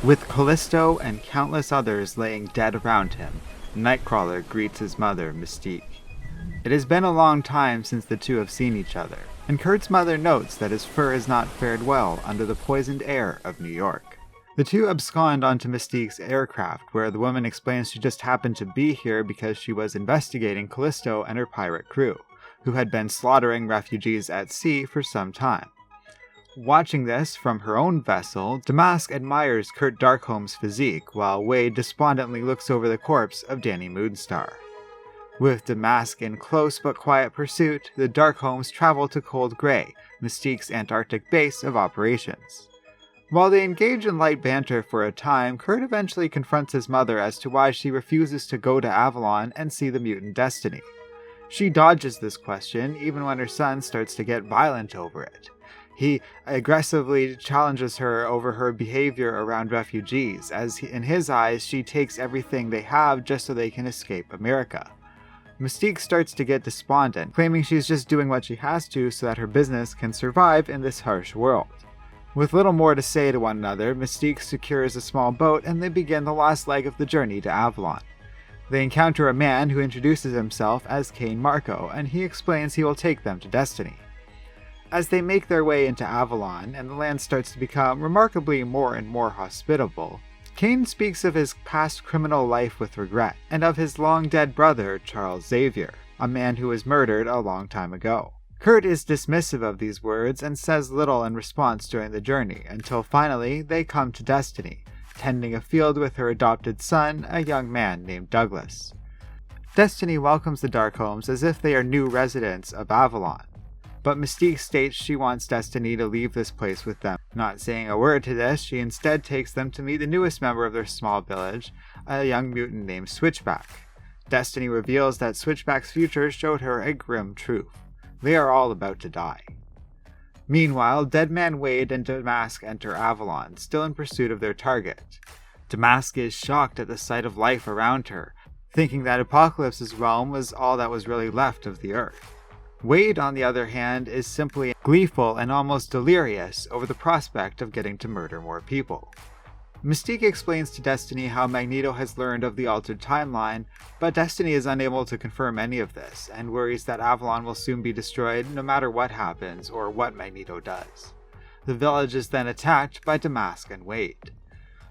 With Callisto and countless others laying dead around him, Nightcrawler greets his mother, Mystique. It has been a long time since the two have seen each other, and Kurt's mother notes that his fur has not fared well under the poisoned air of New York. The two abscond onto Mystique's aircraft, where the woman explains she just happened to be here because she was investigating Callisto and her pirate crew, who had been slaughtering refugees at sea for some time. Watching this from her own vessel, Damask admires Kurt Darkholm's physique, while Wade despondently looks over the corpse of Danny Moonstar. With Damask in close but quiet pursuit, the Darkholms travel to Cold Grey, Mystique's Antarctic base of operations. While they engage in light banter for a time, Kurt eventually confronts his mother as to why she refuses to go to Avalon and see the mutant Destiny. She dodges this question, even when her son starts to get violent over it. He aggressively challenges her over her behavior around refugees, as in his eyes she takes everything they have just so they can escape America. Mystique starts to get despondent, claiming she's just doing what she has to so that her business can survive in this harsh world. With little more to say to one another, Mystique secures a small boat and they begin the last leg of the journey to Avalon. They encounter a man who introduces himself as Cain Marko, and he explains he will take them to Destiny. As they make their way into Avalon, and the land starts to become remarkably more and more hospitable, Cain speaks of his past criminal life with regret, and of his long-dead brother, Charles Xavier, a man who was murdered a long time ago. Kurt is dismissive of these words and says little in response during the journey, until finally they come to Destiny, tending a field with her adopted son, a young man named Douglas. Destiny welcomes the Darkholms as if they are new residents of Avalon, but Mystique states she wants Destiny to leave this place with them. Not saying a word to this, she instead takes them to meet the newest member of their small village, a young mutant named Switchback. Destiny reveals that Switchback's future showed her a grim truth. They are all about to die. Meanwhile, Deadman Wade and Damask enter Avalon, still in pursuit of their target. Damask is shocked at the sight of life around her, thinking that Apocalypse's realm was all that was really left of the Earth. Wade, on the other hand, is simply gleeful and almost delirious over the prospect of getting to murder more people. Mystique explains to Destiny how Magneto has learned of the altered timeline, but Destiny is unable to confirm any of this, and worries that Avalon will soon be destroyed no matter what happens or what Magneto does. The village is then attacked by Damask and Wade.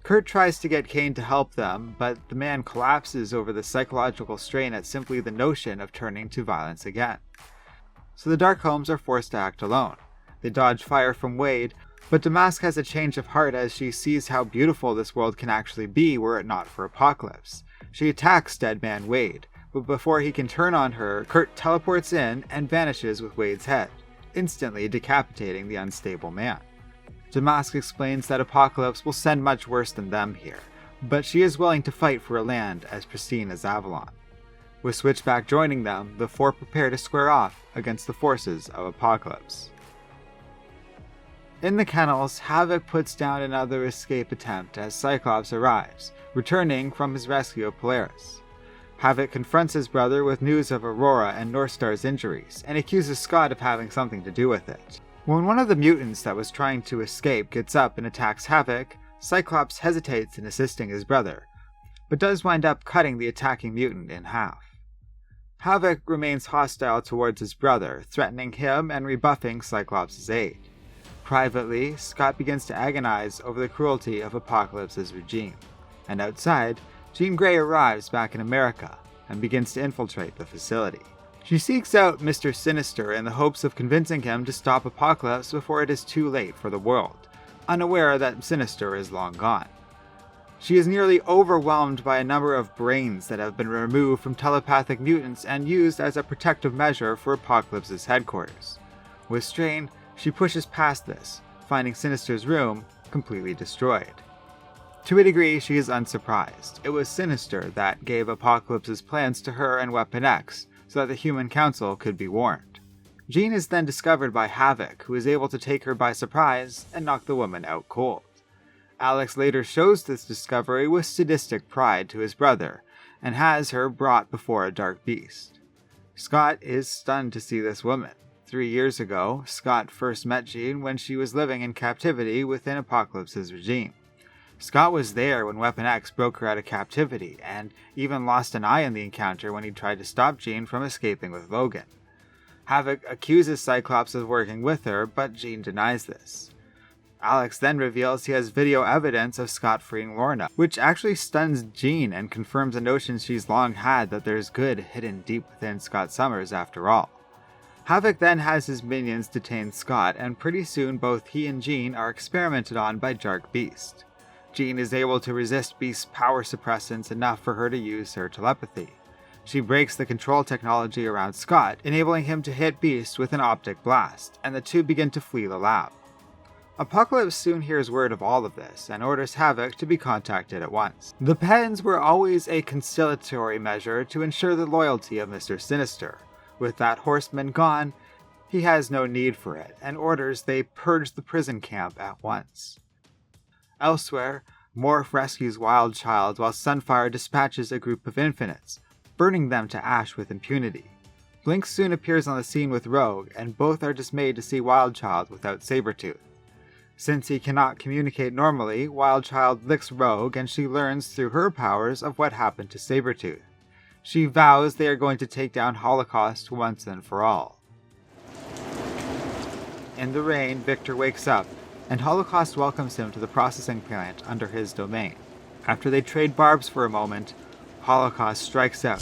Kurt tries to get Cain to help them, but the man collapses over the psychological strain at simply the notion of turning to violence again. So the Darkholms are forced to act alone. They dodge fire from Wade, but Damask has a change of heart as she sees how beautiful this world can actually be were it not for Apocalypse. She attacks Deadman Wade, but before he can turn on her, Kurt teleports in and vanishes with Wade's head, instantly decapitating the unstable man. Damask explains that Apocalypse will send much worse than them here, but she is willing to fight for a land as pristine as Avalon. With Switchback joining them, the four prepare to square off against the forces of Apocalypse. In the kennels, Havoc puts down another escape attempt as Cyclops arrives, returning from his rescue of Polaris. Havoc confronts his brother with news of Aurora and Northstar's injuries, and accuses Scott of having something to do with it. When one of the mutants that was trying to escape gets up and attacks Havoc, Cyclops hesitates in assisting his brother, but does wind up cutting the attacking mutant in half. Havoc remains hostile towards his brother, threatening him and rebuffing Cyclops' aid. Privately, Scott begins to agonize over the cruelty of Apocalypse's regime, and outside, Jean Grey arrives back in America and begins to infiltrate the facility. She seeks out Mr. Sinister in the hopes of convincing him to stop Apocalypse before it is too late for the world, unaware that Sinister is long gone. She is nearly overwhelmed by a number of brains that have been removed from telepathic mutants and used as a protective measure for Apocalypse's headquarters. With strain, she pushes past this, finding Sinister's room completely destroyed. To a degree, she is unsurprised. It was Sinister that gave Apocalypse's plans to her and Weapon X, so that the Human Council could be warned. Jean is then discovered by Havoc, who is able to take her by surprise and knock the woman out cold. Alex later shows this discovery with sadistic pride to his brother, and has her brought before a dark beast. Scott is stunned to see this woman. 3 years ago, Scott first met Jean when she was living in captivity within Apocalypse's regime. Scott was there when Weapon X broke her out of captivity, and even lost an eye in the encounter when he tried to stop Jean from escaping with Logan. Havoc accuses Cyclops of working with her, but Jean denies this. Alex then reveals he has video evidence of Scott freeing Lorna, which actually stuns Jean and confirms a notion she's long had that there's good hidden deep within Scott Summers after all. Havoc then has his minions detain Scott, and pretty soon both he and Jean are experimented on by Dark Beast. Jean is able to resist Beast's power suppressants enough for her to use her telepathy. She breaks the control technology around Scott, enabling him to hit Beast with an optic blast, and the two begin to flee the lab. Apocalypse soon hears word of all of this, and orders Havoc to be contacted at once. The pens were always a conciliatory measure to ensure the loyalty of Mr. Sinister. With that horseman gone, he has no need for it, and orders they purge the prison camp at once. Elsewhere, Morph rescues Wild Child while Sunfire dispatches a group of Infinites, burning them to ash with impunity. Blink soon appears on the scene with Rogue, and both are dismayed to see Wild Child without Sabertooth. Since he cannot communicate normally, Wild Child licks Rogue, and she learns through her powers of what happened to Sabertooth. She vows they are going to take down Holocaust once and for all. In the rain, Victor wakes up, and Holocaust welcomes him to the processing plant under his domain. After they trade barbs for a moment, Holocaust strikes out,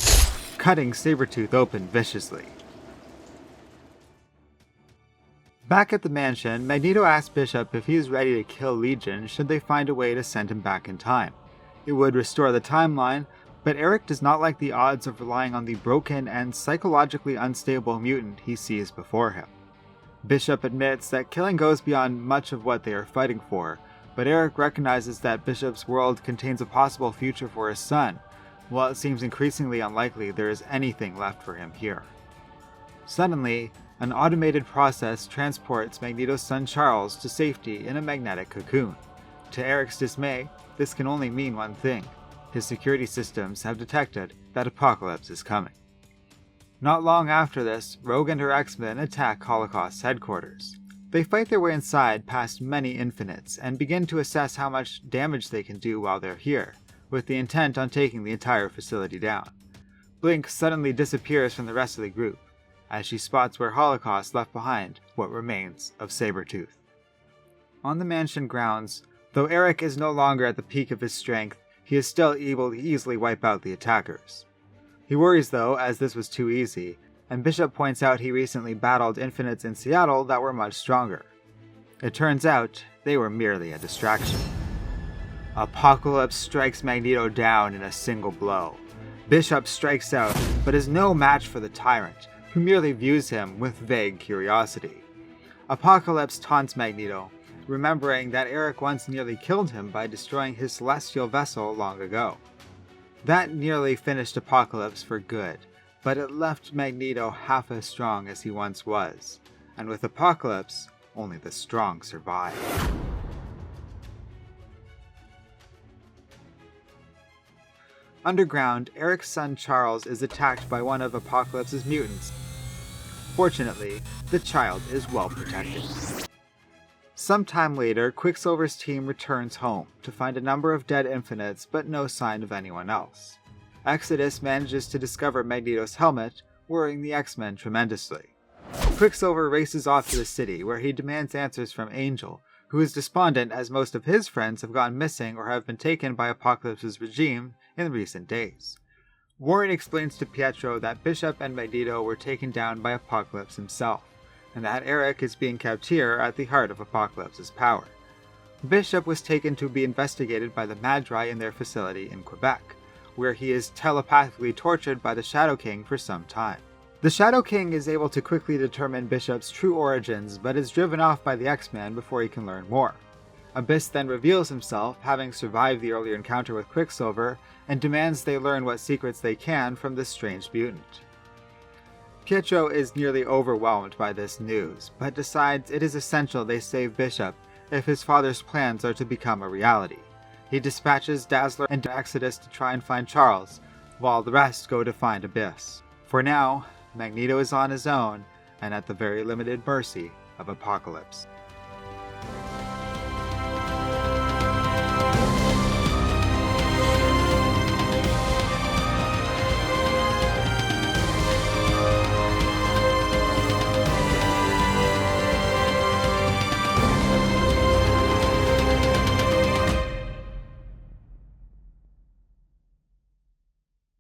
cutting Sabertooth open viciously. Back at the mansion, Magneto asks Bishop if he is ready to kill Legion should they find a way to send him back in time. It would restore the timeline, but Eric does not like the odds of relying on the broken and psychologically unstable mutant he sees before him. Bishop admits that killing goes beyond much of what they are fighting for, but Eric recognizes that Bishop's world contains a possible future for his son, while it seems increasingly unlikely there is anything left for him here. Suddenly, an automated process transports Magneto's son Charles to safety in a magnetic cocoon. To Eric's dismay, this can only mean one thing. His security systems have detected that Apocalypse is coming. Not long after this, Rogue and her X-Men attack Holocaust's headquarters. They fight their way inside past many Infinites and begin to assess how much damage they can do while they're here, with the intent on taking the entire facility down. Blink suddenly disappears from the rest of the group, as she spots where Holocaust left behind what remains of Sabertooth. On the mansion grounds, though Eric is no longer at the peak of his strength, he is still able to easily wipe out the attackers. He worries though, as this was too easy, and Bishop points out he recently battled Infinites in Seattle that were much stronger. It turns out they were merely a distraction. Apocalypse strikes Magneto down in a single blow. Bishop strikes out, but is no match for the Tyrant, who merely views him with vague curiosity. Apocalypse taunts Magneto, remembering that Eric once nearly killed him by destroying his celestial vessel long ago. That nearly finished Apocalypse for good, but it left Magneto half as strong as he once was, and with Apocalypse, only the strong survive. Underground, Eric's son Charles is attacked by one of Apocalypse's mutants. Fortunately, the child is well protected. Sometime later, Quicksilver's team returns home to find a number of dead Infinites but no sign of anyone else. Exodus manages to discover Magneto's helmet, worrying the X-Men tremendously. Quicksilver races off to the city, where he demands answers from Angel, who is despondent as most of his friends have gone missing or have been taken by Apocalypse's regime in recent days. Warren explains to Pietro that Bishop and Magneto were taken down by Apocalypse himself, and that Eric is being kept here at the heart of Apocalypse's power. Bishop was taken to be investigated by the Magi in their facility in Quebec, where he is telepathically tortured by the Shadow King for some time. The Shadow King is able to quickly determine Bishop's true origins, but is driven off by the X-Men before he can learn more. Abyss then reveals himself, having survived the earlier encounter with Quicksilver, and demands they learn what secrets they can from this strange mutant. Pietro is nearly overwhelmed by this news, but decides it is essential they save Bishop if his father's plans are to become a reality. He dispatches Dazzler and Exodus to try and find Charles, while the rest go to find Abyss. For now, Magneto is on his own, and at the very limited mercy of Apocalypse.